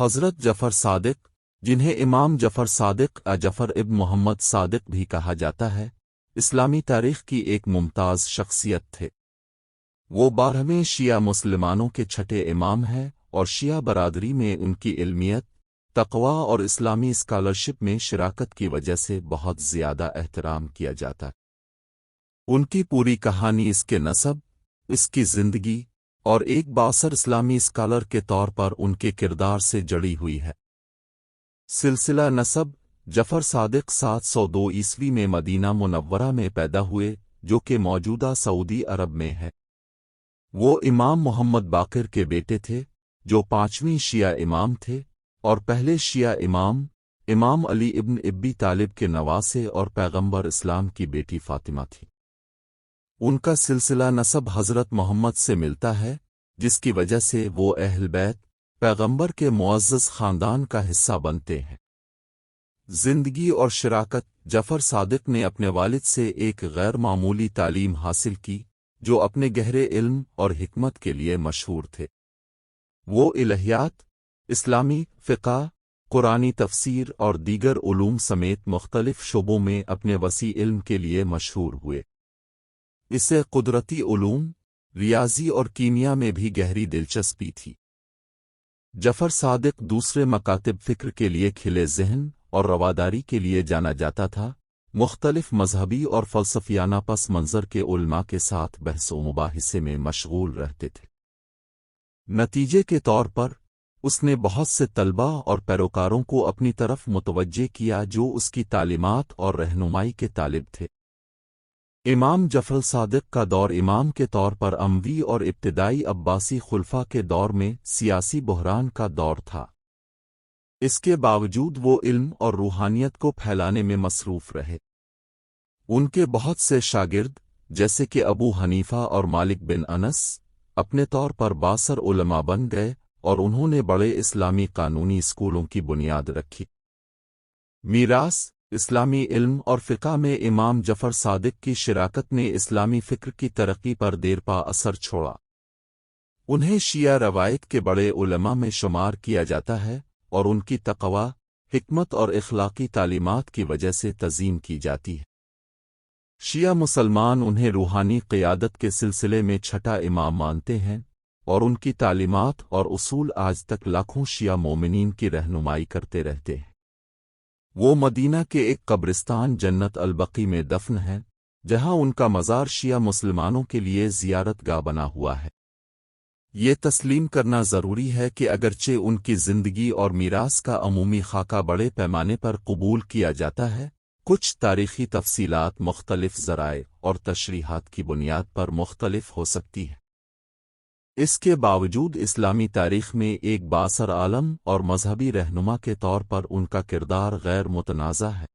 حضرت جعفر صادق، جنہیں امام جعفر صادق جعفر ابن محمد صادق بھی کہا جاتا ہے، اسلامی تاریخ کی ایک ممتاز شخصیت تھے۔ وہ 12ویں شیعہ مسلمانوں کے چھٹے امام ہیں اور شیعہ برادری میں ان کی علمیت، تقوی اور اسلامی اسکالرشپ میں شراکت کی وجہ سے بہت زیادہ احترام کیا جاتا ہے۔ ان کی پوری کہانی اس کے نسب، اس کی زندگی اور ایک بااثر اسلامی اسکالر کے طور پر ان کے کردار سے جڑی ہوئی ہے۔ سلسلہ نسب: جعفر صادق 702 عیسوی میں مدینہ منورہ میں پیدا ہوئے، جو کہ موجودہ سعودی عرب میں ہے۔ وہ امام محمد باقر کے بیٹے تھے، جو 5ویں شیعہ امام تھے، اور پہلے شیعہ امام علی ابن ابی طالب کے نواسے اور پیغمبر اسلام کی بیٹی فاطمہ تھی۔ ان کا سلسلہ نسب حضرت محمد سے ملتا ہے، جس کی وجہ سے وہ اہل بیت پیغمبر کے معزز خاندان کا حصہ بنتے ہیں۔ زندگی اور شراکت: جعفر صادق نے اپنے والد سے ایک غیر معمولی تعلیم حاصل کی، جو اپنے گہرے علم اور حکمت کے لیے مشہور تھے۔ وہ الہیات، اسلامی فقہ، قرآنی تفسیر اور دیگر علوم سمیت مختلف شعبوں میں اپنے وسیع علم کے لیے مشہور ہوئے۔ اسے قدرتی علوم، ریاضی اور کیمیا میں بھی گہری دلچسپی تھی۔ جعفر صادق دوسرے مکاتب فکر کے لیے کھلے ذہن اور رواداری کے لیے جانا جاتا تھا، مختلف مذہبی اور فلسفیانہ پس منظر کے علماء کے ساتھ بحث و مباحثے میں مشغول رہتے تھے۔ نتیجے کے طور پر اس نے بہت سے طلبہ اور پیروکاروں کو اپنی طرف متوجہ کیا جو اس کی تعلیمات اور رہنمائی کے طالب تھے۔ امام جعفر صادق کا دور امام کے طور پر اموی اور ابتدائی عباسی خلفاء کے دور میں سیاسی بحران کا دور تھا۔ اس کے باوجود وہ علم اور روحانیت کو پھیلانے میں مصروف رہے۔ ان کے بہت سے شاگرد، جیسے کہ ابو حنیفہ اور مالک بن انس، اپنے طور پر بااثر علماء بن گئے اور انہوں نے بڑے اسلامی قانونی اسکولوں کی بنیاد رکھی۔ میراث: اسلامی علم اور فقہ میں امام جعفر صادق کی شراکت نے اسلامی فکر کی ترقی پر دیرپا اثر چھوڑا۔ انہیں شیعہ روایت کے بڑے علماء میں شمار کیا جاتا ہے اور ان کی تقوی، حکمت اور اخلاقی تعلیمات کی وجہ سے تعظیم کی جاتی ہے۔ شیعہ مسلمان انہیں روحانی قیادت کے سلسلے میں چھٹا امام مانتے ہیں، اور ان کی تعلیمات اور اصول آج تک لاکھوں شیعہ مومنین کی رہنمائی کرتے رہتے ہیں۔ وہ مدینہ کے ایک قبرستان جنت البقیع میں دفن ہیں، جہاں ان کا مزار شیعہ مسلمانوں کے لیے زیارت گاہ بنا ہوا ہے۔ یہ تسلیم کرنا ضروری ہے کہ اگرچہ ان کی زندگی اور میراث کا عمومی خاکہ بڑے پیمانے پر قبول کیا جاتا ہے، کچھ تاریخی تفصیلات مختلف ذرائع اور تشریحات کی بنیاد پر مختلف ہو سکتی ہیں۔ اس کے باوجود اسلامی تاریخ میں ایک بااثر عالم اور مذہبی رہنما کے طور پر ان کا کردار غیر متنازع ہے۔